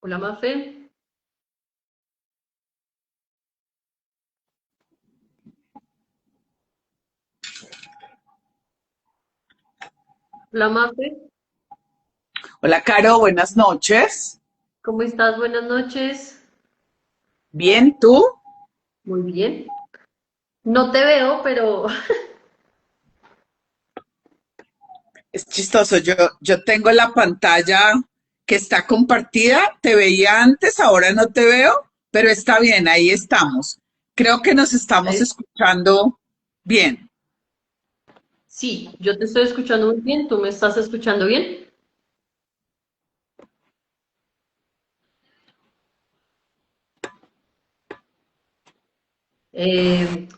Hola, Mafe. Hola, Mafe. Hola, Caro, buenas noches. ¿Cómo estás? Buenas noches. Bien, ¿tú? Muy bien. No te veo, pero Es chistoso, yo tengo la pantalla que está compartida, te veía antes, ahora no te veo, pero está bien, ahí estamos. Creo que nos estamos eh, escuchando bien. sí, yo te estoy escuchando muy bien. ¿Tú me estás escuchando bien?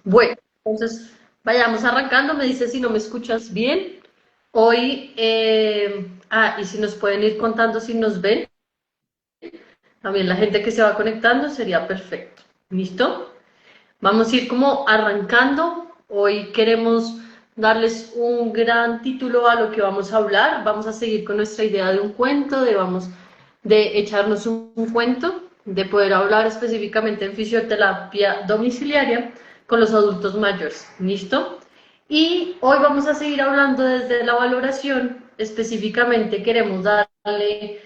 Bueno, entonces vayamos arrancando. Me dices si no me escuchas bien. Hoy, y si nos pueden ir contando si nos ven. También la gente que se va conectando sería perfecto. ¿Listo? Vamos a ir como arrancando. Hoy queremos darles un gran título a lo que vamos a hablar. Vamos a seguir con nuestra idea de un cuento, de echarnos un cuento, de poder hablar específicamente en fisioterapia domiciliaria con los adultos mayores. ¿Listo? Y hoy vamos a seguir hablando desde la valoración. Específicamente queremos darle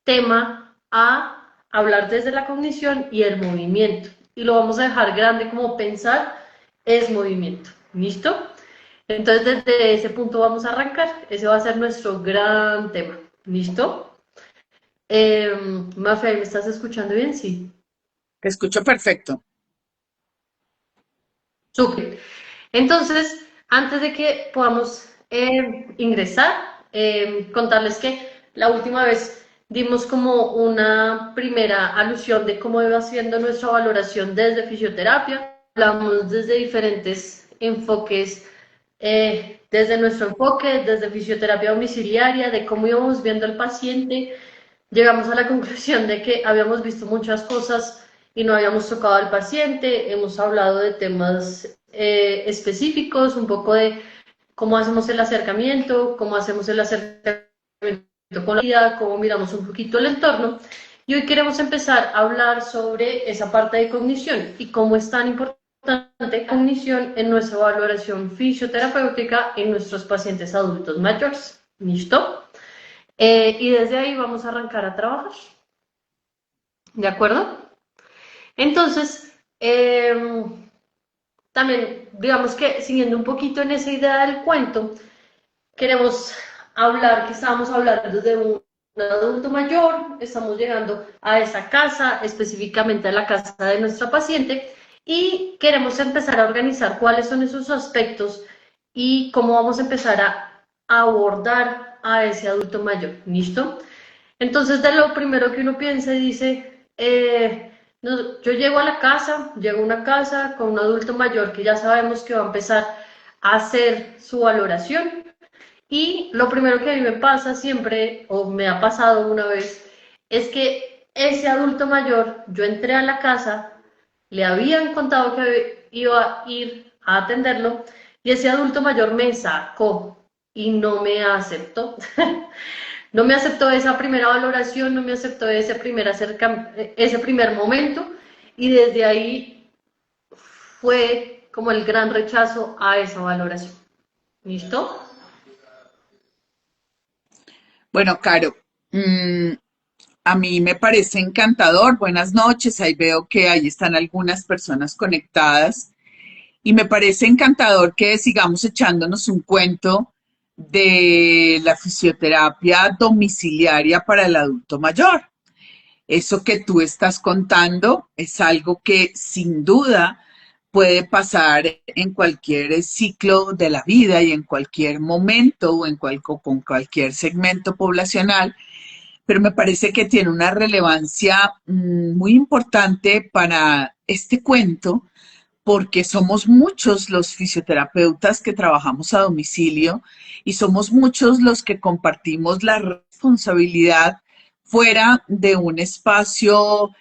tema a hablar desde la cognición y el movimiento. Y lo vamos a dejar grande como pensar es movimiento. ¿Listo? Entonces desde ese punto vamos a arrancar. Ese va a ser nuestro gran tema. ¿Listo? Mafe, ¿me estás escuchando bien? Sí. Te escucho perfecto. Súper. Entonces, antes de que podamos ingresar, contarles que la última vez dimos como una primera alusión de cómo iba siendo nuestra valoración desde fisioterapia. Hablamos desde diferentes enfoques, desde nuestro enfoque, desde fisioterapia domiciliaria, de cómo íbamos viendo al paciente. Llegamos a la conclusión de que habíamos visto muchas cosas y no habíamos tocado al paciente. Hemos hablado de temas específicos, un poco de cómo hacemos el acercamiento con la vida, cómo miramos un poquito el entorno. Y hoy queremos empezar a hablar sobre esa parte de cognición y cómo es tan importante cognición en nuestra valoración fisioterapéutica en nuestros pacientes adultos mayores. ¿Listo? Y desde ahí vamos a arrancar a trabajar. ¿De acuerdo? Entonces, también, digamos que siguiendo un poquito en esa idea del cuento, queremos hablar, que estábamos hablando de un adulto mayor, estamos llegando a esa casa, específicamente a la casa de nuestra paciente, y queremos empezar a organizar cuáles son esos aspectos y cómo vamos a empezar a abordar a ese adulto mayor. ¿Listo? Entonces, de lo primero que uno piensa y dice, no, yo llego a una casa con un adulto mayor que ya sabemos que va a empezar a hacer su valoración y lo primero que a mí me pasa siempre, o me ha pasado una vez, es que ese adulto mayor, yo entré a la casa, le habían contado que iba a ir a atenderlo y ese adulto mayor me sacó y no me aceptó. No me aceptó esa primera valoración, no me aceptó ese primer momento y desde ahí fue como el gran rechazo a esa valoración. ¿Listo? Bueno, Caro, mm, a mí me parece encantador. Buenas noches, ahí veo que ahí están algunas personas conectadas. Y me parece encantador que sigamos echándonos un cuento de la fisioterapia domiciliaria para el adulto mayor. Eso que tú estás contando es algo que sin duda puede pasar en cualquier ciclo de la vida y en cualquier momento o con cualquier segmento poblacional, pero me parece que tiene una relevancia muy importante para este cuento porque somos muchos los fisioterapeutas que trabajamos a domicilio y somos muchos los que compartimos la responsabilidad fuera de un espacio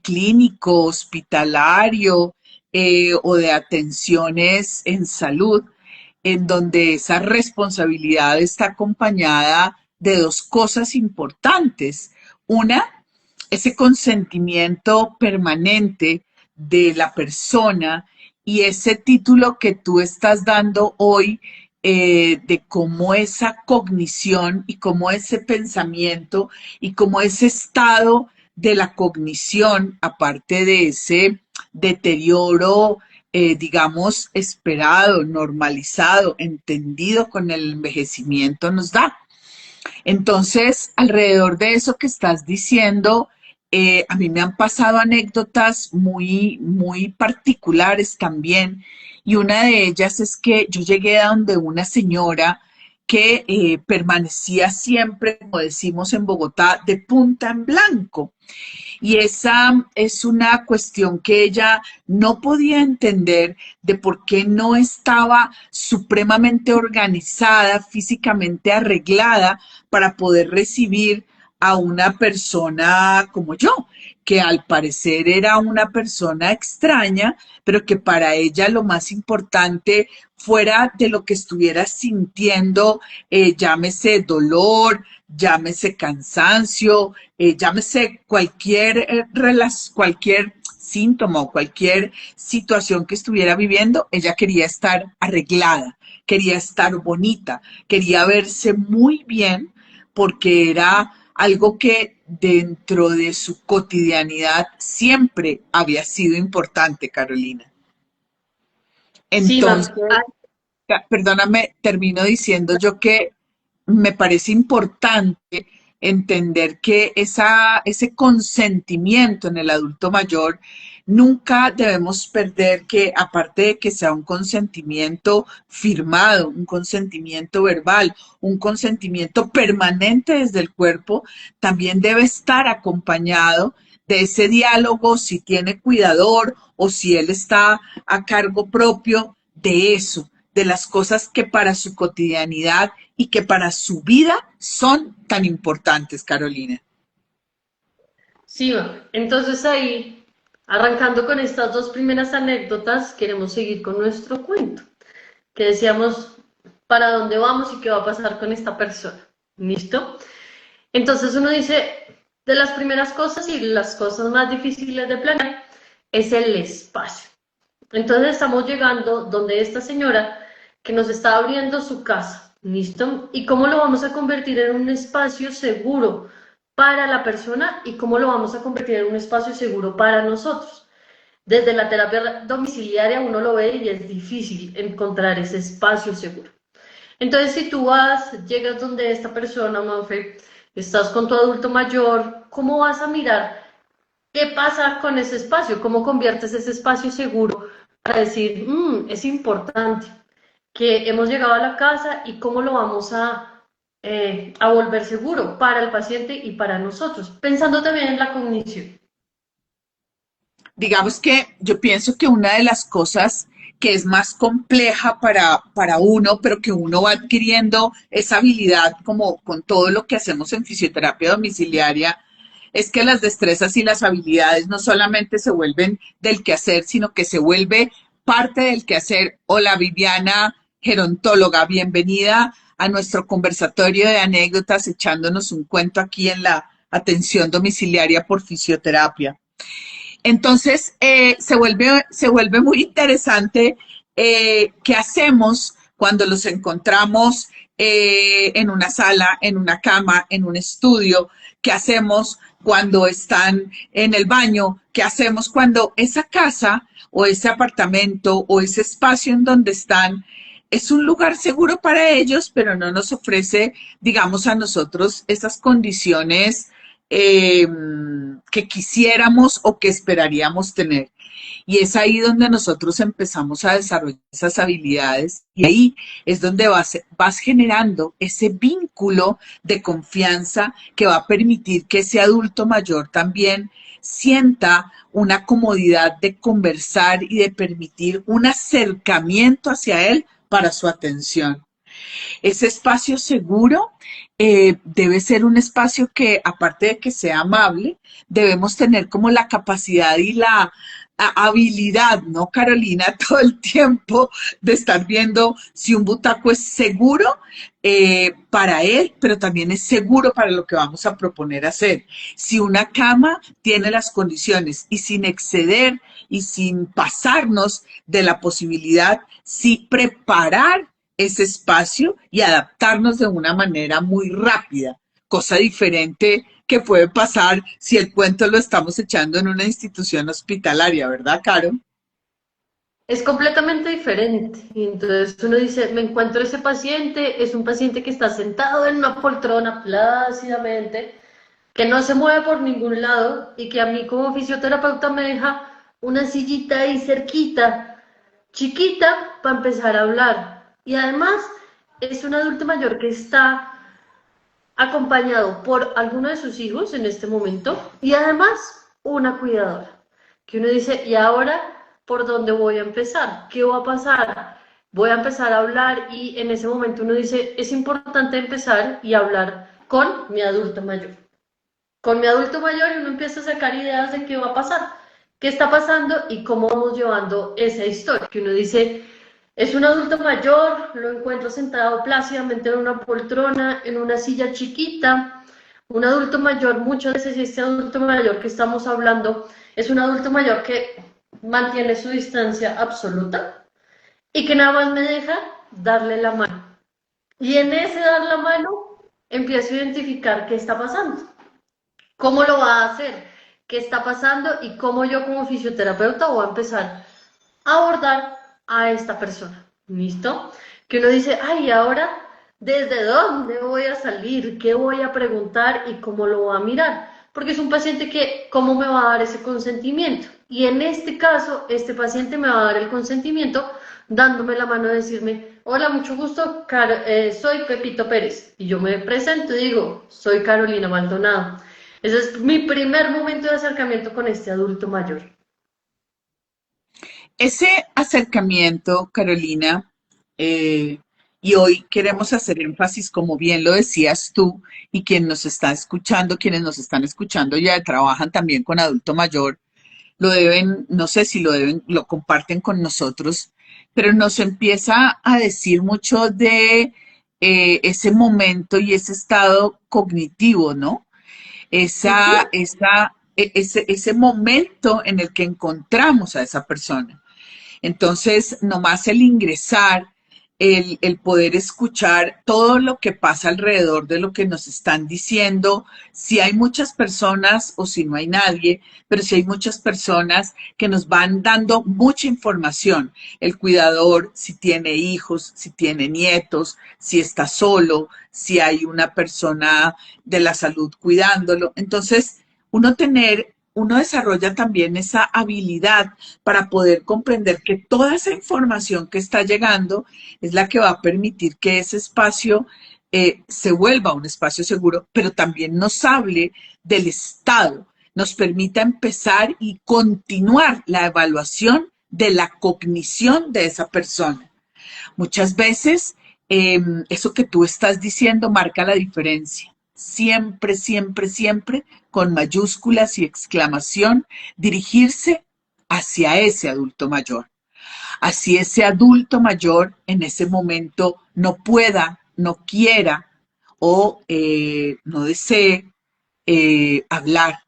clínico, hospitalario o de atenciones en salud, en donde esa responsabilidad está acompañada de dos cosas importantes. Una, ese consentimiento permanente de la persona y ese título que tú estás dando hoy de cómo esa cognición y cómo ese pensamiento y cómo ese estado de la cognición, aparte de ese deterioro, digamos, esperado, normalizado, entendido con el envejecimiento, nos da. Entonces, alrededor de eso que estás diciendo, a mí me han pasado anécdotas muy particulares también. Y una de ellas es que yo llegué a donde una señora que permanecía siempre, como decimos en Bogotá, de punta en blanco. Y esa es una cuestión que ella no podía entender de por qué no estaba supremamente organizada, físicamente arreglada para poder recibir a una persona como yo, que al parecer era una persona extraña, pero que para ella lo más importante fuera de lo que estuviera sintiendo, llámese dolor, llámese cansancio, llámese cualquier síntoma o cualquier situación que estuviera viviendo, ella quería estar arreglada, quería estar bonita, quería verse muy bien porque era algo que dentro de su cotidianidad siempre había sido importante, Carolina. Sí, Entonces, ay, perdóname, termino diciendo yo que me parece importante entender que ese consentimiento en el adulto mayor nunca debemos perder que aparte de que sea un consentimiento firmado, un consentimiento verbal, un consentimiento permanente desde el cuerpo, también debe estar acompañado de ese diálogo si tiene cuidador o si él está a cargo propio de eso, de las cosas que para su cotidianidad y que para su vida son tan importantes, Carolina. sí, entonces ahí, arrancando con estas dos primeras anécdotas, queremos seguir con nuestro cuento, que decíamos para dónde vamos y qué va a pasar con esta persona. ¿Listo? Entonces uno dice, de las primeras cosas y las cosas más difíciles de planear es el espacio. Entonces estamos llegando donde esta señora que nos está abriendo su casa, ¿listo? ¿Y cómo lo vamos a convertir en un espacio seguro para la persona y cómo lo vamos a convertir en un espacio seguro para nosotros? Desde la terapia domiciliaria uno lo ve y es difícil encontrar ese espacio seguro. Entonces, si tú llegas donde esta persona, Manfred, estás con tu adulto mayor, ¿cómo vas a mirar qué pasa con ese espacio? ¿Cómo conviertes ese espacio seguro para decir, es importante que hemos llegado a la casa y cómo lo vamos a volver seguro para el paciente y para nosotros? Pensando también en la cognición. Digamos que yo pienso que una de las cosas que es más compleja para uno, pero que uno va adquiriendo esa habilidad, como con todo lo que hacemos en fisioterapia domiciliaria, es que las destrezas y las habilidades no solamente se vuelven del quehacer, sino que se vuelve parte del quehacer. Hola Viviana, gerontóloga, bienvenida a nuestro conversatorio de anécdotas, echándonos un cuento aquí en la atención domiciliaria por fisioterapia. Entonces, se vuelve muy interesante qué hacemos cuando los encontramos en una sala, en una cama, en un estudio, qué hacemos cuando están en el baño, qué hacemos cuando esa casa o ese apartamento o ese espacio en donde están es un lugar seguro para ellos, pero no nos ofrece, digamos, a nosotros esas condiciones eh, que quisiéramos o que esperaríamos tener. Y es ahí donde nosotros empezamos a desarrollar esas habilidades y ahí es donde vas generando ese vínculo de confianza que va a permitir que ese adulto mayor también sienta una comodidad de conversar y de permitir un acercamiento hacia él para su atención. Ese espacio seguro debe ser un espacio que, aparte de que sea amable, debemos tener como la capacidad y la habilidad, ¿no, Carolina? Todo el tiempo de estar viendo si un butaco es seguro para él, pero también es seguro para lo que vamos a proponer hacer. Si una cama tiene las condiciones y sin exceder y sin pasarnos de la posibilidad, sí preparar ese espacio y adaptarnos de una manera muy rápida, cosa diferente que puede pasar si el cuento lo estamos echando en una institución hospitalaria, ¿verdad, Caro? Es completamente diferente. Y entonces uno dice, me encuentro ese paciente, es un paciente que está sentado en una poltrona plácidamente, que no se mueve por ningún lado y que a mí como fisioterapeuta me deja una sillita ahí cerquita, chiquita, para empezar a hablar. Y además es un adulto mayor que está acompañado por alguno de sus hijos en este momento y además una cuidadora. Que uno dice, ¿y ahora por dónde voy a empezar? ¿Qué va a pasar? Voy a empezar a hablar y en ese momento uno dice, es importante empezar y hablar con mi adulto mayor. Con mi adulto mayor uno empieza a sacar ideas de qué va a pasar, qué está pasando y cómo vamos llevando esa historia. Que uno dice, es un adulto mayor, lo encuentro sentado plácidamente en una poltrona, en una silla chiquita. Un adulto mayor, muchas veces este adulto mayor que estamos hablando es un adulto mayor que mantiene su distancia absoluta y que nada más me deja darle la mano. Y en ese dar la mano empiezo a identificar qué está pasando. ¿Cómo lo va a hacer? ¿Qué está pasando? Y cómo yo como fisioterapeuta voy a empezar a abordar a esta persona. ¿Listo? Que uno dice, ay, ahora, ¿desde dónde voy a salir? ¿Qué voy a preguntar? ¿Y cómo lo voy a mirar? Porque es un paciente que, ¿cómo me va a dar ese consentimiento? Y en este caso, este paciente me va a dar el consentimiento dándome la mano y decirme, hola, mucho gusto, soy Pepito Pérez. Y yo me presento y digo, soy Carolina Maldonado. Ese es mi primer momento de acercamiento con este adulto mayor. Ese acercamiento, Carolina, eh, y hoy queremos hacer énfasis, como bien lo decías tú, y quien nos está escuchando, quienes nos están escuchando ya trabajan también con adulto mayor, lo deben, no sé si lo deben, lo comparten con nosotros, pero nos empieza a decir mucho de ese momento y ese estado cognitivo, ¿no? Ujú. Ese momento en el que encontramos a esa persona. Entonces, nomás el ingresar, el poder escuchar todo lo que pasa alrededor de lo que nos están diciendo, si hay muchas personas o si no hay nadie, pero si hay muchas personas que nos van dando mucha información, el cuidador, si tiene hijos, si tiene nietos, si está solo, si hay una persona de la salud cuidándolo. Entonces, uno desarrolla también esa habilidad para poder comprender que toda esa información que está llegando es la que va a permitir que ese espacio se vuelva un espacio seguro, pero también nos hable del estado, nos permita empezar y continuar la evaluación de la cognición de esa persona. Muchas veces eso que tú estás diciendo marca la diferencia. Siempre, siempre, siempre, con mayúsculas y exclamación, dirigirse hacia ese adulto mayor. Así ese adulto mayor en ese momento no pueda, no quiera o no desee hablar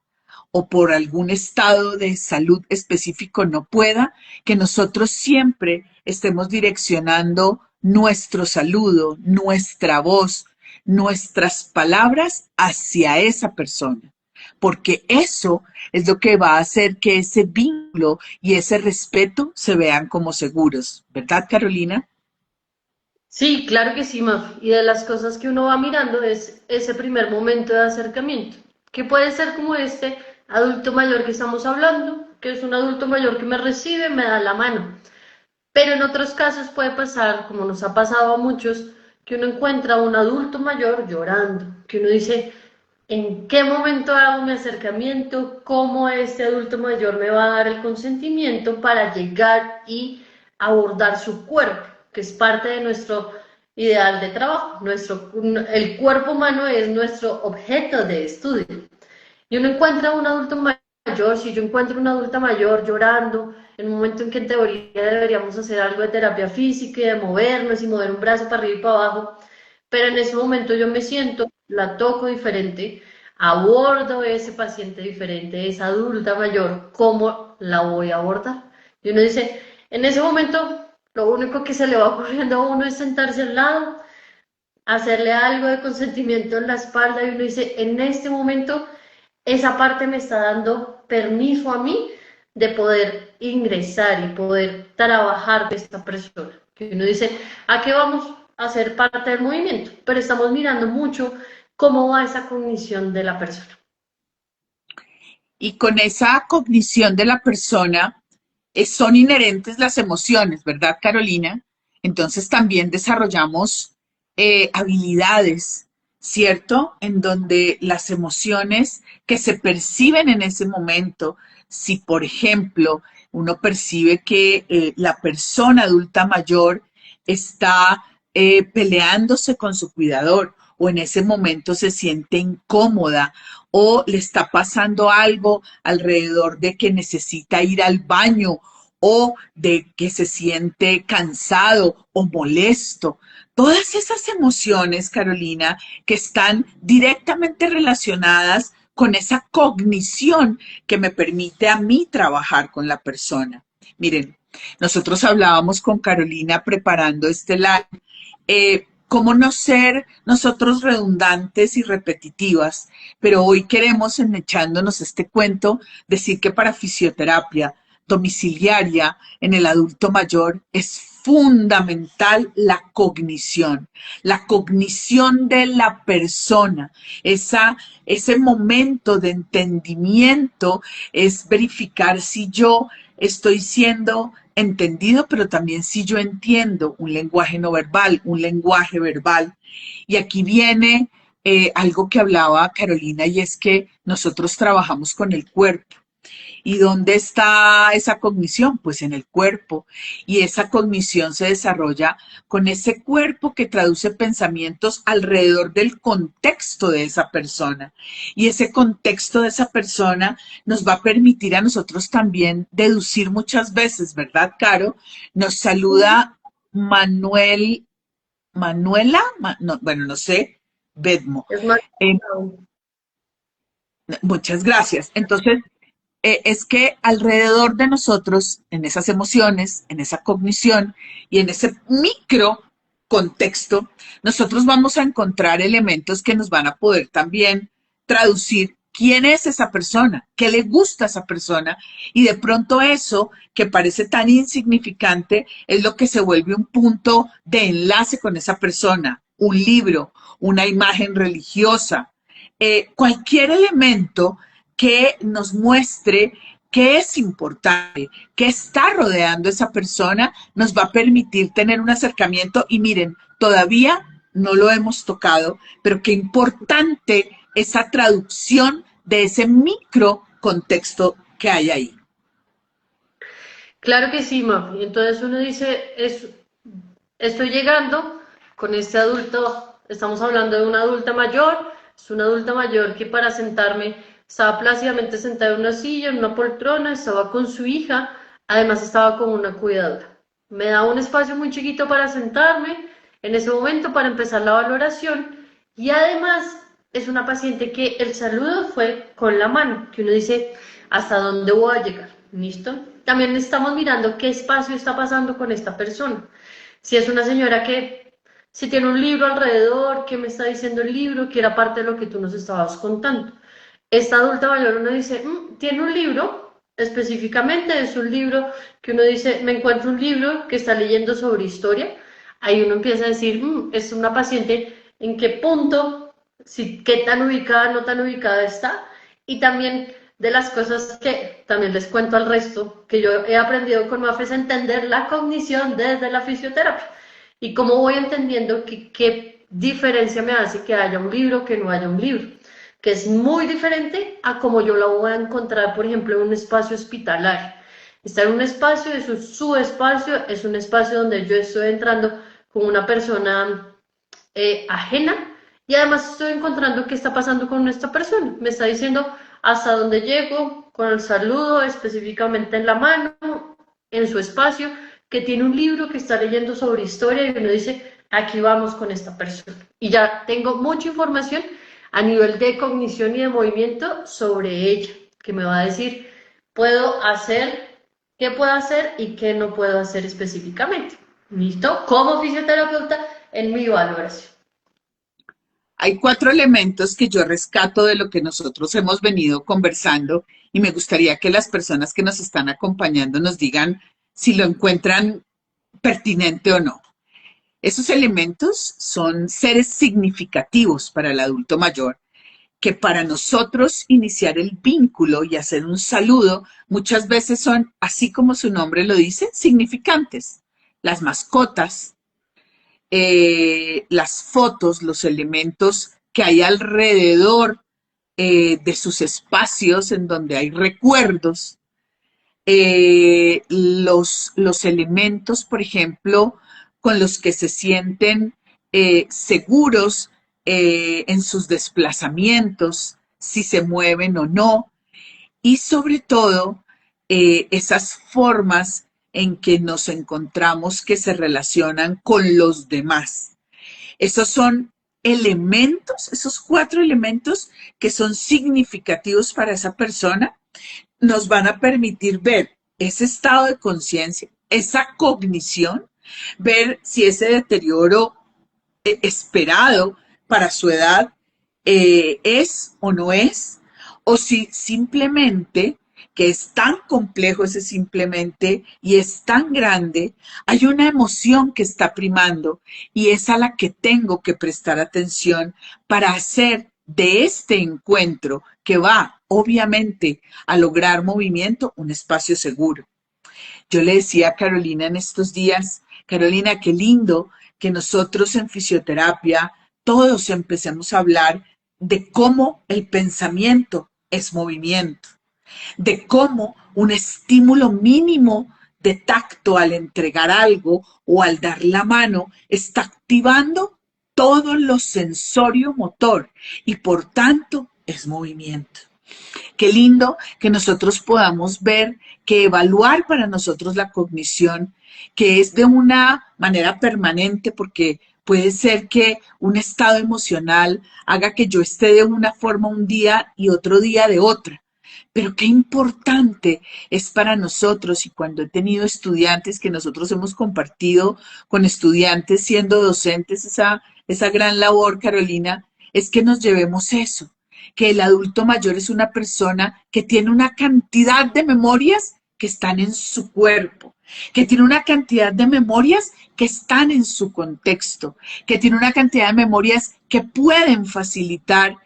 o por algún estado de salud específico no pueda, que nosotros siempre estemos direccionando nuestro saludo, nuestra voz, nuestras palabras hacia esa persona. Porque eso es lo que va a hacer que ese vínculo y ese respeto se vean como seguros. ¿Verdad, Carolina? Sí, claro que sí, Maf. Y de las cosas que uno va mirando es ese primer momento de acercamiento, que puede ser como este adulto mayor que estamos hablando, que es un adulto mayor que me recibe, me da la mano. Pero en otros casos puede pasar, como nos ha pasado a muchos, que uno encuentra a un adulto mayor llorando, que uno dice, ¿en qué momento hago mi acercamiento? ¿Cómo este adulto mayor me va a dar el consentimiento para llegar y abordar su cuerpo, que es parte de nuestro ideal de trabajo. El cuerpo humano es nuestro objeto de estudio. Y uno encuentra un adulto mayor, si yo encuentro una adulta mayor llorando, en un momento en que en teoría deberíamos hacer algo de terapia física y de movernos y mover un brazo para arriba y para abajo, pero en ese momento yo me siento, la toco diferente, abordo ese paciente diferente, esa adulta mayor, ¿cómo la voy a abordar? Y uno dice, en ese momento, lo único que se le va ocurriendo a uno es sentarse al lado, hacerle algo de consentimiento en la espalda y uno dice, en este momento esa parte me está dando permiso a mí de poder ingresar y poder trabajar con esta persona. Que uno dice, ¿a qué vamos a ser parte del movimiento? Pero estamos mirando mucho cómo va esa cognición de la persona. Y con esa cognición de la persona son inherentes las emociones, ¿verdad, Carolina? Entonces también desarrollamos habilidades, ¿cierto? En donde las emociones que se perciben en ese momento, si por ejemplo uno percibe que la persona adulta mayor está peleándose con su cuidador o en ese momento se siente incómoda o le está pasando algo alrededor de que necesita ir al baño o de que se siente cansado o molesto. Todas esas emociones, Carolina, que están directamente relacionadas con esa cognición que me permite a mí trabajar con la persona. Miren, nosotros hablábamos con Carolina preparando este live, cómo no ser nosotros redundantes y repetitivas, pero hoy queremos, en echándonos este cuento, decir que para fisioterapia domiciliaria en el adulto mayor es fundamental la cognición de la persona, ese momento de entendimiento es verificar si yo estoy siendo entendido, pero también si yo entiendo un lenguaje no verbal, un lenguaje verbal. Y aquí viene algo que hablaba Carolina y es que nosotros trabajamos con el cuerpo. ¿Y dónde está esa cognición? Pues en el cuerpo. Y esa cognición se desarrolla con ese cuerpo que traduce pensamientos alrededor del contexto de esa persona. Y ese contexto de esa persona nos va a permitir a nosotros también deducir muchas veces, ¿verdad, Caro? Nos saluda Manuel, Manuela, no, bueno, no sé, Bedmo. Es más, Eh, Muchas gracias. Entonces, es que alrededor de nosotros, en esas emociones, en esa cognición y en ese micro contexto, nosotros vamos a encontrar elementos que nos van a poder también traducir quién es esa persona, qué le gusta a esa persona y de pronto eso que parece tan insignificante es lo que se vuelve un punto de enlace con esa persona, un libro, una imagen religiosa, cualquier elemento que nos muestre qué es importante, qué está rodeando a esa persona, nos va a permitir tener un acercamiento y miren, todavía no lo hemos tocado, pero qué importante esa traducción de ese micro contexto que hay ahí. claro que sí, ma. Y entonces uno dice, estoy llegando con este adulto, estamos hablando de una adulta mayor, es una adulta mayor que para sentarme estaba plácidamente sentada en una silla, en una poltrona, estaba con su hija, además estaba con una cuidadora. Me da un espacio muy chiquito para sentarme en ese momento para empezar la valoración y además es una paciente que el saludo fue con la mano, que uno dice, ¿hasta dónde voy a llegar? ¿Listo? También estamos mirando qué espacio está pasando con esta persona. Si es una señora que, si tiene un libro alrededor, ¿qué me está diciendo el libro? Que era parte de lo que tú nos estabas contando. Esta adulta mayor uno dice, tiene un libro, específicamente es un libro que uno dice, me encuentro un libro que está leyendo sobre historia. Ahí uno empieza a decir, es una paciente, ¿en qué punto? Si, ¿qué tan ubicada, no tan ubicada está? Y también de las cosas que también les cuento al resto, que yo he aprendido con Mafe, es entender la cognición desde la fisioterapia. Y cómo voy entendiendo qué diferencia me hace que haya un libro, que no haya un libro, que es muy diferente a como yo la voy a encontrar, por ejemplo, en un espacio hospitalario. Estar en un espacio, es su espacio, es un espacio donde yo estoy entrando con una persona ajena, y además estoy encontrando qué está pasando con esta persona. Me está diciendo hasta dónde llego, con el saludo específicamente en la mano, en su espacio, que tiene un libro que está leyendo sobre historia y uno dice, aquí vamos con esta persona. Y ya tengo mucha información a nivel de cognición y de movimiento sobre ella, que me va a decir, puedo hacer, qué puedo hacer y qué no puedo hacer específicamente. ¿Listo? Como fisioterapeuta en mi valoración. Hay cuatro elementos que yo rescato de lo que nosotros hemos venido conversando y me gustaría que las personas que nos están acompañando nos digan si lo encuentran pertinente o no. Esos elementos son seres significativos para el adulto mayor, que para nosotros iniciar el vínculo y hacer un saludo muchas veces son, así como su nombre lo dice, significantes. Las mascotas, las fotos, los elementos que hay alrededor de sus espacios en donde hay recuerdos, los elementos, por ejemplo, con los que se sienten seguros en sus desplazamientos, si se mueven o no, y sobre todo esas formas en que nos encontramos que se relacionan con los demás. Esos son elementos, esos cuatro elementos que son significativos para esa persona, nos van a permitir ver ese estado de conciencia, esa cognición, ver si ese deterioro esperado para su edad es o no es, o si simplemente, que es tan complejo ese simplemente y es tan grande, hay una emoción que está primando y es a la que tengo que prestar atención para hacer de este encuentro que va obviamente a lograr movimiento un espacio seguro. Yo le decía a Carolina en estos días, Carolina, qué lindo que nosotros en fisioterapia todos empecemos a hablar de cómo el pensamiento es movimiento, de cómo un estímulo mínimo de tacto al entregar algo o al dar la mano está activando todo lo sensorio motor y por tanto es movimiento. Qué lindo que nosotros podamos ver que evaluar para nosotros la cognición, que es de una manera permanente, porque puede ser que un estado emocional haga que yo esté de una forma un día y otro día de otra. Pero qué importante es para nosotros, y cuando he tenido estudiantes que nosotros hemos compartido con estudiantes siendo docentes esa gran labor, Carolina, es que nos llevemos eso, que el adulto mayor es una persona que tiene una cantidad de memorias que están en su cuerpo, que tiene una cantidad de memorias que están en su contexto, que tiene una cantidad de memorias que pueden facilitar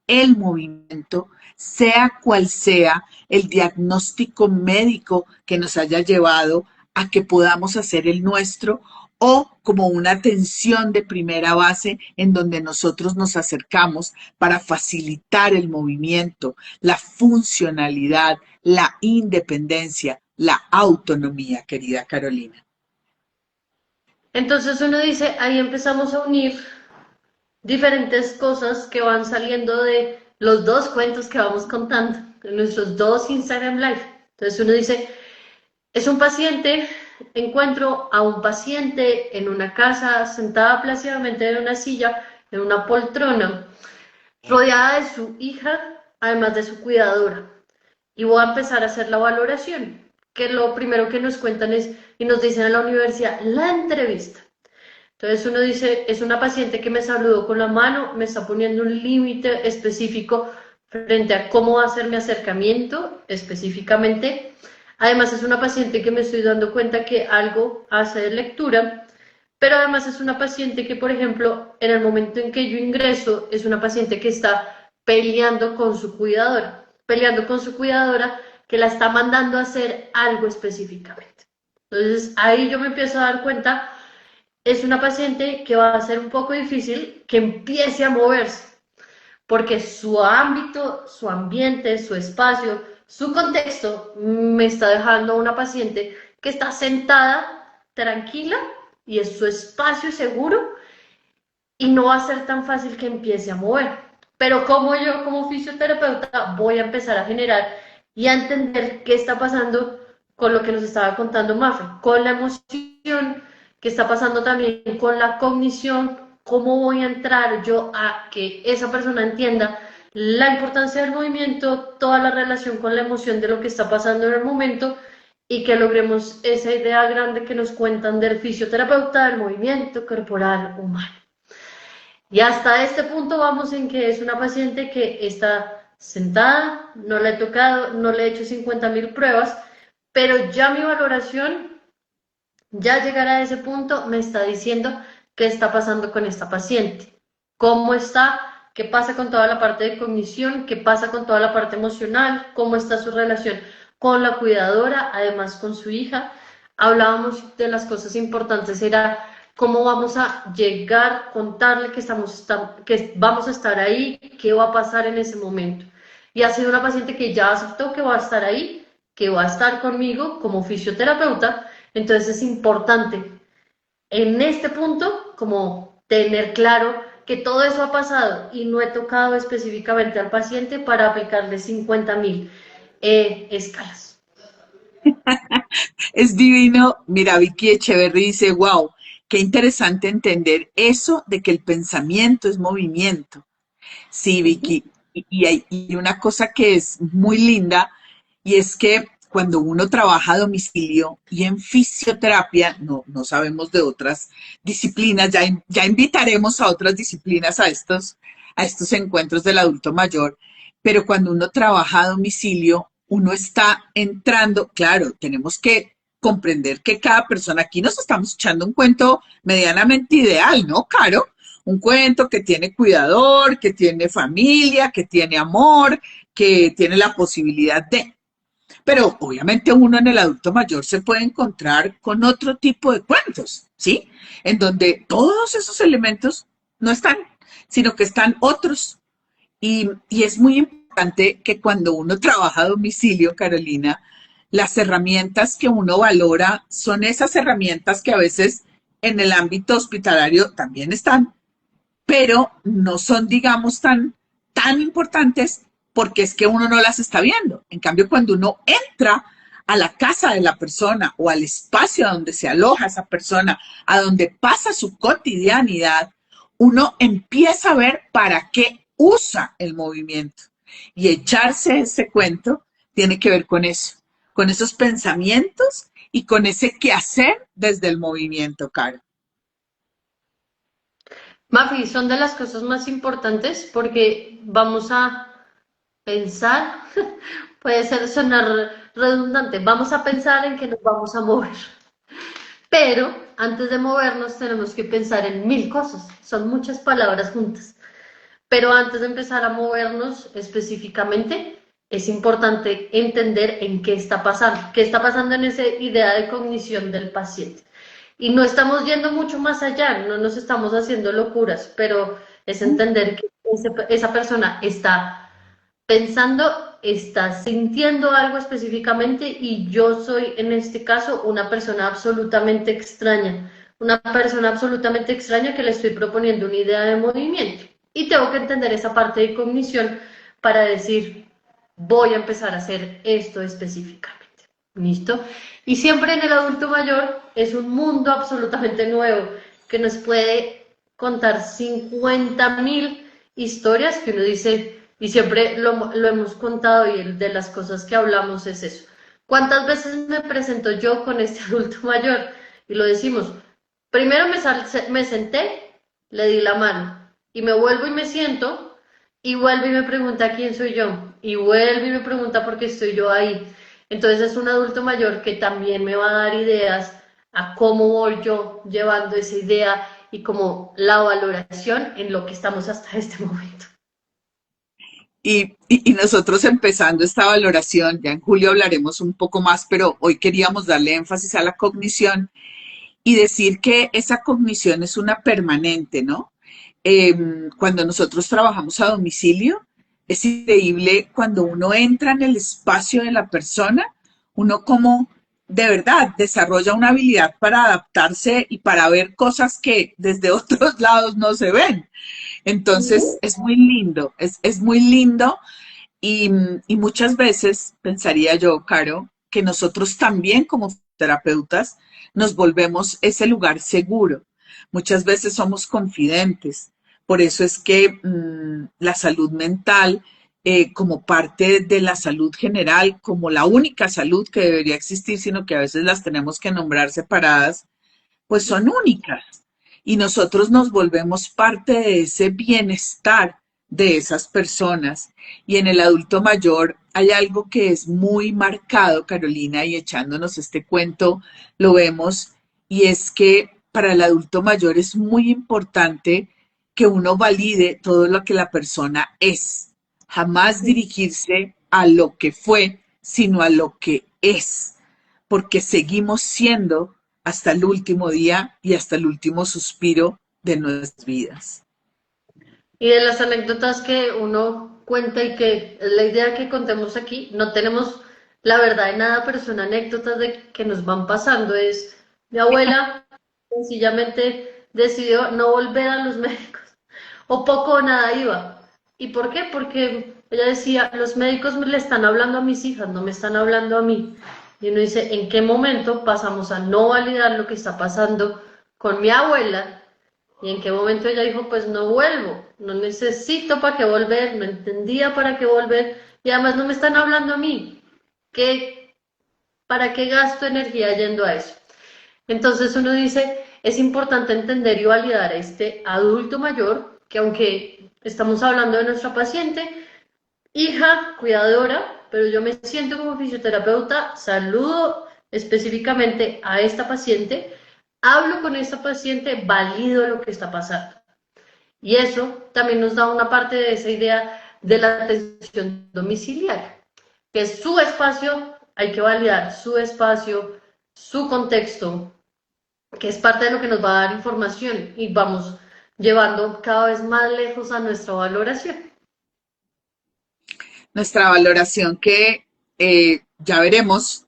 el movimiento, sea cual sea el diagnóstico médico que nos haya llevado a que podamos hacer el nuestro o como una atención de primera base en donde nosotros nos acercamos para facilitar el movimiento, la funcionalidad, la independencia, la autonomía, querida Carolina. Entonces uno dice, ahí empezamos a unir diferentes cosas que van saliendo de los dos cuentos que vamos contando, de nuestros dos Instagram Live. Entonces uno dice, es un paciente, encuentro a un paciente en una casa, sentada plácidamente en una silla, en una poltrona, rodeada de su hija, además de su cuidadora. Y voy a empezar a hacer la valoración, que lo primero que nos cuentan es, y nos dicen en la universidad, la entrevista. Entonces uno dice, es una paciente que me saludó con la mano, me está poniendo un límite específico frente a cómo va a ser mi acercamiento específicamente. Además es una paciente que me estoy dando cuenta que algo hace de lectura, pero además es una paciente que, por ejemplo, en el momento en que yo ingreso, es una paciente que está peleando con su cuidadora que la está mandando a hacer algo específicamente. Entonces ahí yo me empiezo a dar cuenta, es una paciente que va a ser un poco difícil que empiece a moverse, porque su ámbito, su ambiente, su espacio, su contexto me está dejando una paciente que está sentada, tranquila, y es su espacio seguro y no va a ser tan fácil que empiece a mover. Pero como yo como fisioterapeuta voy a empezar a generar y a entender qué está pasando con lo que nos estaba contando Mafe, con la emoción, qué está pasando también con la cognición, cómo voy a entrar yo a que esa persona entienda la importancia del movimiento, toda la relación con la emoción de lo que está pasando en el momento y que logremos esa idea grande que nos cuentan del fisioterapeuta, del movimiento corporal humano. Y hasta este punto vamos en que es una paciente que está sentada, no le he tocado, no le he hecho 50.000 pruebas, pero ya mi valoración, ya llegar a ese punto, me está diciendo qué está pasando con esta paciente, cómo está, qué pasa con toda la parte de cognición, qué pasa con toda la parte emocional, cómo está su relación con la cuidadora, además con su hija. Hablábamos de las cosas importantes, era cómo vamos a llegar, contarle que vamos a estar ahí, qué va a pasar en ese momento. Y ha sido una paciente que ya aceptó que va a estar ahí, que va a estar conmigo como fisioterapeuta, entonces es importante en este punto como tener claro que todo eso ha pasado y no he tocado específicamente al paciente para aplicarle 50.000 escalas. Es divino. Mira, Vicky Echeverry dice, wow, qué interesante entender eso de que el pensamiento es movimiento. Sí, Uh -huh. Vicky. Y hay una cosa que es muy linda y es que cuando uno trabaja a domicilio y en fisioterapia, no sabemos de otras disciplinas, ya invitaremos a otras disciplinas a estos encuentros del adulto mayor, pero cuando uno trabaja a domicilio, uno está entrando, claro, tenemos que comprender que cada persona, aquí nos estamos echando un cuento medianamente ideal, ¿no, Caro? Un cuento que tiene cuidador, que tiene familia, que tiene amor, que tiene la posibilidad de. Pero obviamente uno en el adulto mayor se puede encontrar con otro tipo de cuentos, ¿sí? En donde todos esos elementos no están, sino que están otros. Y es muy importante que cuando uno trabaja a domicilio, Carolina, las herramientas que uno valora son esas herramientas que a veces en el ámbito hospitalario también están, pero no son, digamos, tan importantes porque es que uno no las está viendo. En cambio, cuando uno entra a la casa de la persona o al espacio donde se aloja esa persona, a donde pasa su cotidianidad, uno empieza a ver para qué usa el movimiento. Y echarse ese cuento tiene que ver con esos pensamientos y con ese quehacer desde el movimiento, Caro. Mafi, son de las cosas más importantes porque vamos a pensar, puede ser sonar redundante, vamos a pensar en que nos vamos a mover. Pero antes de movernos tenemos que pensar en 1000 cosas, son muchas palabras juntas. Pero antes de empezar a movernos específicamente, es importante entender en qué está pasando en esa idea de cognición del paciente. Y no estamos yendo mucho más allá, no nos estamos haciendo locuras, pero es entender que esa persona está pensando, está sintiendo algo específicamente y yo soy en este caso una persona absolutamente extraña, que le estoy proponiendo una idea de movimiento y tengo que entender esa parte de cognición para decir, voy a empezar a hacer esto específicamente. ¿Listo? Y siempre en el adulto mayor es un mundo absolutamente nuevo que nos puede contar 50.000 historias que uno dice, y siempre lo hemos contado y de las cosas que hablamos es eso. ¿Cuántas veces me presento yo con este adulto mayor? Y lo decimos, primero me senté, le di la mano, y me vuelvo y me siento, y vuelve y me pregunta quién soy yo, y vuelve y me pregunta por qué estoy yo ahí. Entonces es un adulto mayor que también me va a dar ideas a cómo voy yo llevando esa idea y como la valoración en lo que estamos hasta este momento. Y nosotros empezando esta valoración, ya en julio hablaremos un poco más, pero hoy queríamos darle énfasis a la cognición y decir que esa cognición es una permanente, ¿no? Cuando nosotros trabajamos a domicilio, es increíble cuando uno entra en el espacio de la persona, uno como de verdad desarrolla una habilidad para adaptarse y para ver cosas que desde otros lados no se ven. Entonces Ujú. es muy lindo y, y muchas veces pensaría yo, Caro, que nosotros también como terapeutas nos volvemos ese lugar seguro. Muchas veces somos confidentes. Por eso es que la salud mental, como parte de la salud general, como la única salud que debería existir, sino que a veces las tenemos que nombrar separadas, pues son únicas. Y nosotros nos volvemos parte de ese bienestar de esas personas. Y en el adulto mayor hay algo que es muy marcado, Carolina, y echándonos este cuento lo vemos, y es que para el adulto mayor es muy importante que uno valide todo lo que la persona es. Jamás dirigirse a lo que fue, sino a lo que es, porque seguimos siendo hasta el último día y hasta el último suspiro de nuestras vidas. Y de las anécdotas que uno cuenta y que es la idea que contemos aquí, no tenemos la verdad de nada, pero son anécdotas de que nos van pasando. Es mi abuela sencillamente decidió no volver a los médicos, o poco o nada iba. ¿Y por qué? Porque ella decía, los médicos le están hablando a mis hijas, no me están hablando a mí. Y uno dice, ¿en qué momento pasamos a no validar lo que está pasando con mi abuela? Y en qué momento ella dijo, pues no vuelvo, no necesito para qué volver, no entendía para qué volver, y además no me están hablando a mí. ¿Qué, para qué gasto energía yendo a eso? Entonces uno dice, es importante entender y validar a este adulto mayor, que aunque estamos hablando de nuestra paciente, hija, cuidadora, pero yo me siento como fisioterapeuta, saludo específicamente a esta paciente, hablo con esta paciente, valido lo que está pasando. Y eso también nos da una parte de esa idea de la atención domiciliaria, que es su espacio, hay que validar su espacio, su contexto, que es parte de lo que nos va a dar información y vamos llevando cada vez más lejos a nuestra valoración. Nuestra valoración que ya veremos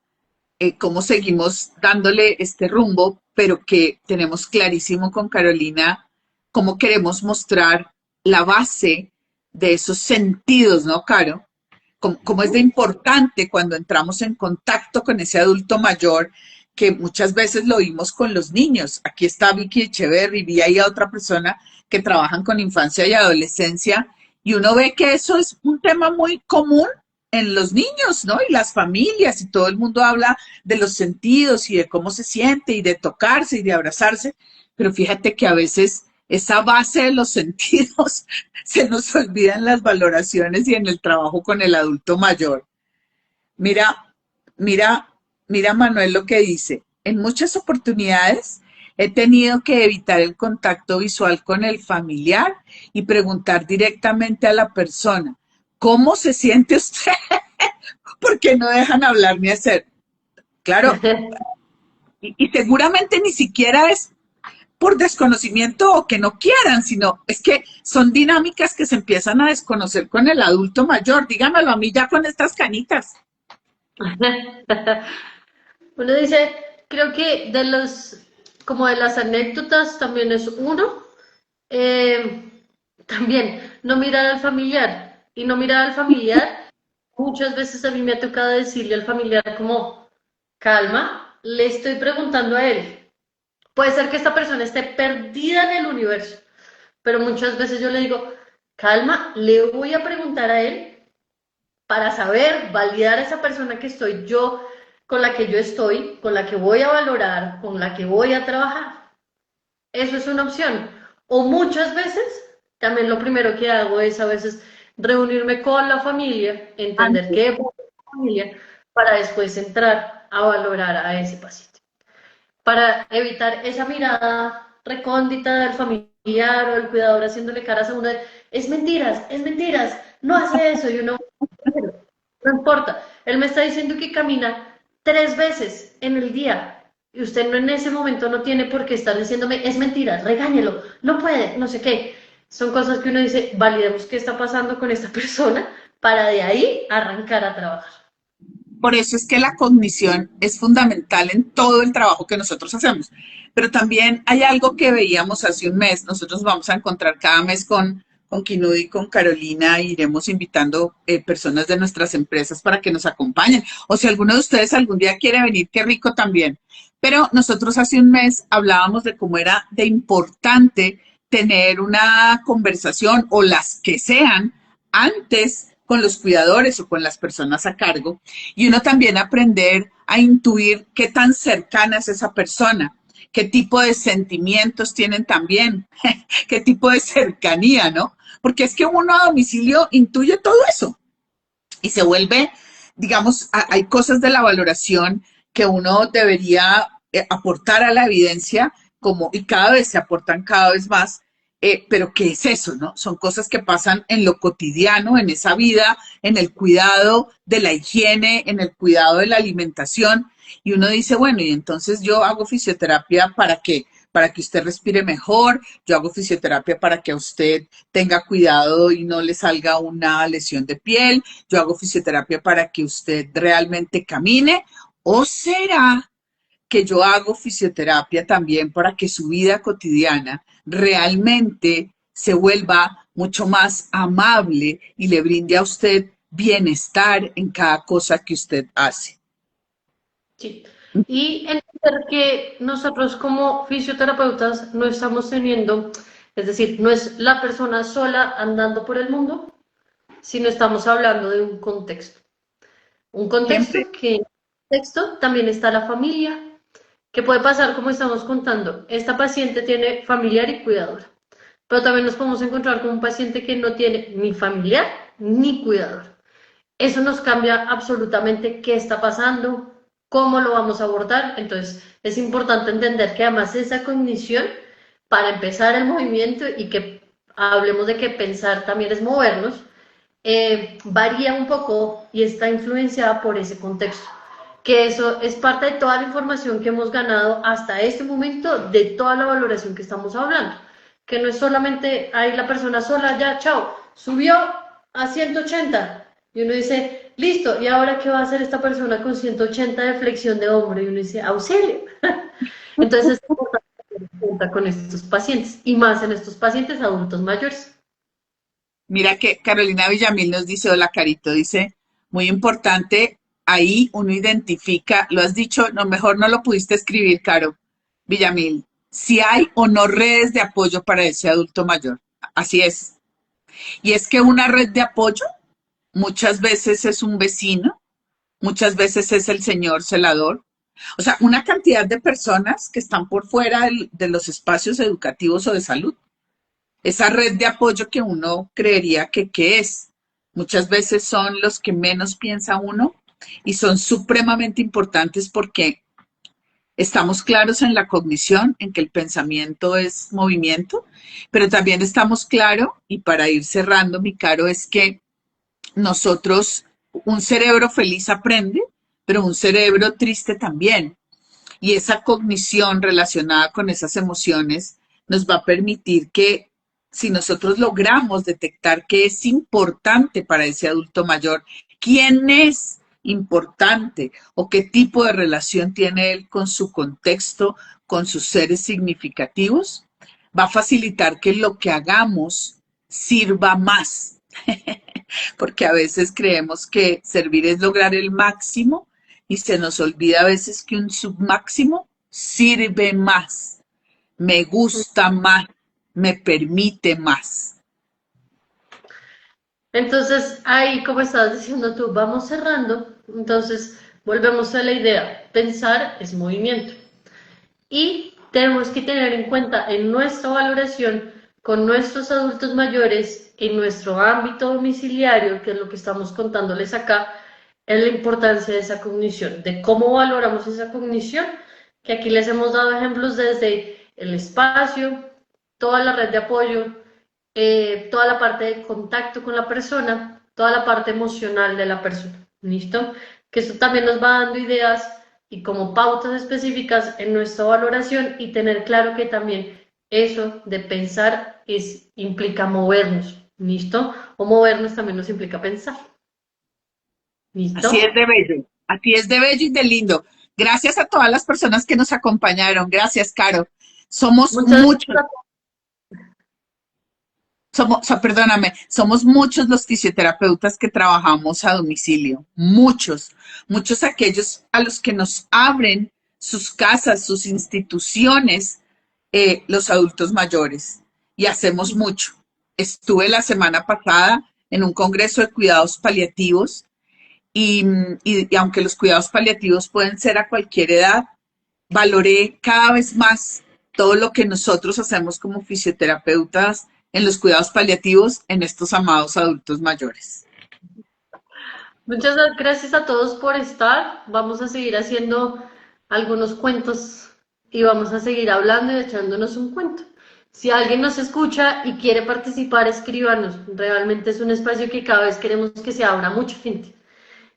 cómo seguimos dándole este rumbo, pero que tenemos clarísimo con Carolina cómo queremos mostrar la base de esos sentidos, ¿no, Caro? Cómo es de importante cuando entramos en contacto con ese adulto mayor, que muchas veces lo vimos con los niños. Aquí está Vicky Echeverry, vi ahí a otra persona que trabajan con infancia y adolescencia, y uno ve que eso es un tema muy común en los niños, ¿no? Y las familias, y todo el mundo habla de los sentidos y de cómo se siente y de tocarse y de abrazarse, pero fíjate que a veces esa base de los sentidos se nos olvida en las valoraciones y en el trabajo con el adulto mayor. Mira, mira, mira Manuel lo que dice. En muchas oportunidades he tenido que evitar el contacto visual con el familiar y preguntar directamente a la persona, ¿cómo se siente usted? Porque no dejan hablar ni hacer. Claro, y seguramente ni siquiera es por desconocimiento o que no quieran, sino es que son dinámicas que se empiezan a desconocer con el adulto mayor. Dígamelo a mí ya con estas canitas. Uno dice, creo que de los, como de las anécdotas también es uno, eh, también no mirar al familiar y no mirar al familiar. Muchas veces a mí me ha tocado decirle al familiar como, calma, le estoy preguntando a él. Puede ser que esta persona esté perdida en el universo, pero muchas veces yo le digo, calma, le voy a preguntar a él para saber, validar a esa persona que estoy yo, con la que yo estoy, con la que voy a valorar, con la que voy a trabajar. Eso es una opción. O muchas veces, también lo primero que hago es a veces reunirme con la familia, entender qué es la familia, para después entrar a valorar a ese paciente. Para evitar esa mirada recóndita del familiar o del cuidador haciéndole caras a uno de, es mentiras, no hace eso, y uno, no importa, él me está diciendo que camina 3 veces en el día, y usted no en ese momento no tiene por qué estar diciéndome, es mentira, regáñelo, no puede, no sé qué. Son cosas que uno dice, validemos qué está pasando con esta persona para de ahí arrancar a trabajar. Por eso es que la cognición es fundamental en todo el trabajo que nosotros hacemos. Pero también hay algo que veíamos hace un mes. Nosotros vamos a encontrar cada mes con Kinudy y con Carolina. Iremos invitando personas de nuestras empresas para que nos acompañen. O si alguno de ustedes algún día quiere venir, qué rico también. Pero nosotros hace un mes hablábamos de cómo era de importante tener una conversación o las que sean antes con los cuidadores o con las personas a cargo y uno también aprender a intuir qué tan cercana es esa persona, qué tipo de sentimientos tienen también, qué tipo de cercanía, ¿no? Porque es que uno a domicilio intuye todo eso y se vuelve, digamos, hay cosas de la valoración que uno debería aportar a la evidencia como, y cada vez se aportan cada vez más, pero ¿qué es eso, no? Son cosas que pasan en lo cotidiano, en esa vida, en el cuidado de la higiene, en el cuidado de la alimentación, y uno dice, bueno, y entonces yo hago fisioterapia para qué, para que usted respire mejor, yo hago fisioterapia para que usted tenga cuidado y no le salga una lesión de piel, yo hago fisioterapia para que usted realmente camine, o será que yo hago fisioterapia también para que su vida cotidiana realmente se vuelva mucho más amable y le brinde a usted bienestar en cada cosa que usted hace. Sí. Y entender que nosotros como fisioterapeutas no estamos teniendo, es decir, no es la persona sola andando por el mundo, sino estamos hablando de un contexto. Un Siempre. contexto que en el contexto también está la familia, que puede pasar como estamos contando. Esta paciente tiene familiar y cuidador, pero también nos podemos encontrar con un paciente que no tiene ni familiar ni cuidador. Eso nos cambia absolutamente qué está pasando, cómo lo vamos a abordar. Entonces, es importante entender que además esa cognición, para empezar el movimiento y que hablemos de que pensar también es movernos, varía un poco y está influenciada por ese contexto. Que eso es parte de toda la información que hemos ganado hasta este momento, de toda la valoración que estamos hablando. Que no es solamente ahí la persona sola, ya, chao, subió a 180. Y uno dice, listo, ¿y ahora qué va a hacer esta persona con 180 de flexión de hombro? Y uno dice, auxilio. Entonces, es importante tener en cuenta con estos pacientes, y más en estos pacientes adultos mayores. Mira que Carolina Villamil nos dice, hola Carito, dice, muy importante, ahí uno identifica, lo has dicho, no, mejor no lo pudiste escribir, Caro Villamil, si hay o no redes de apoyo para ese adulto mayor. Así es. Y es que una red de apoyo muchas veces es un vecino, muchas veces es el señor celador, o sea, una cantidad de personas que están por fuera de los espacios educativos o de salud. Esa red de apoyo que uno creería que es. Muchas veces son los que menos piensa uno y son supremamente importantes porque estamos claros en la cognición, en que el pensamiento es movimiento, pero también estamos claros, y para ir cerrando, mi caro, es que nosotros, un cerebro feliz aprende, pero un cerebro triste también. Y esa cognición relacionada con esas emociones nos va a permitir que si nosotros logramos detectar qué es importante para ese adulto mayor, quién es importante o qué tipo de relación tiene él con su contexto, con sus seres significativos, va a facilitar que lo que hagamos sirva más. Porque a veces creemos que servir es lograr el máximo y se nos olvida a veces que un submáximo sirve más, me gusta más, me permite más. Entonces, ahí, como estabas diciendo tú, vamos cerrando. Entonces, volvemos a la idea. Pensar es movimiento. Y tenemos que tener en cuenta en nuestra valoración con nuestros adultos mayores, en nuestro ámbito domiciliario, que es lo que estamos contándoles acá, es la importancia de esa cognición, de cómo valoramos esa cognición, que aquí les hemos dado ejemplos desde el espacio, toda la red de apoyo, toda la parte de contacto con la persona, toda la parte emocional de la persona. ¿Listo? Que esto también nos va dando ideas y como pautas específicas en nuestra valoración y tener claro que también eso de pensar implica movernos. ¿Listo? O movernos también nos implica pensar. Así es ¿Listo? de bello. A ti es de bello y de lindo. Gracias a todas las personas que nos acompañaron. Gracias, Caro. Somos Muchas muchos, perdóname, somos muchos los fisioterapeutas que trabajamos a domicilio. Muchos, muchos aquellos a los que nos abren sus casas, sus instituciones, los adultos mayores. Y hacemos mucho. Estuve la semana pasada en un congreso de cuidados paliativos y, y aunque los cuidados paliativos pueden ser a cualquier edad, valoré cada vez más todo lo que nosotros hacemos como fisioterapeutas en los cuidados paliativos en estos amados adultos mayores. Muchas gracias a todos por estar. Vamos a seguir haciendo algunos cuentos y vamos a seguir hablando y echándonos un cuento. Si alguien nos escucha y quiere participar, escríbanos. Realmente es un espacio que cada vez queremos que se abra mucha gente.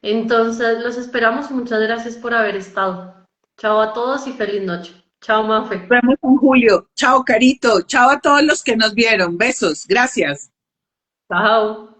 Entonces, los esperamos y muchas gracias por haber estado. Chao a todos y feliz noche. Chao, Mafe. Nos vemos en julio. Chao, Carito. Chao a todos los que nos vieron. Besos. Gracias. Chao.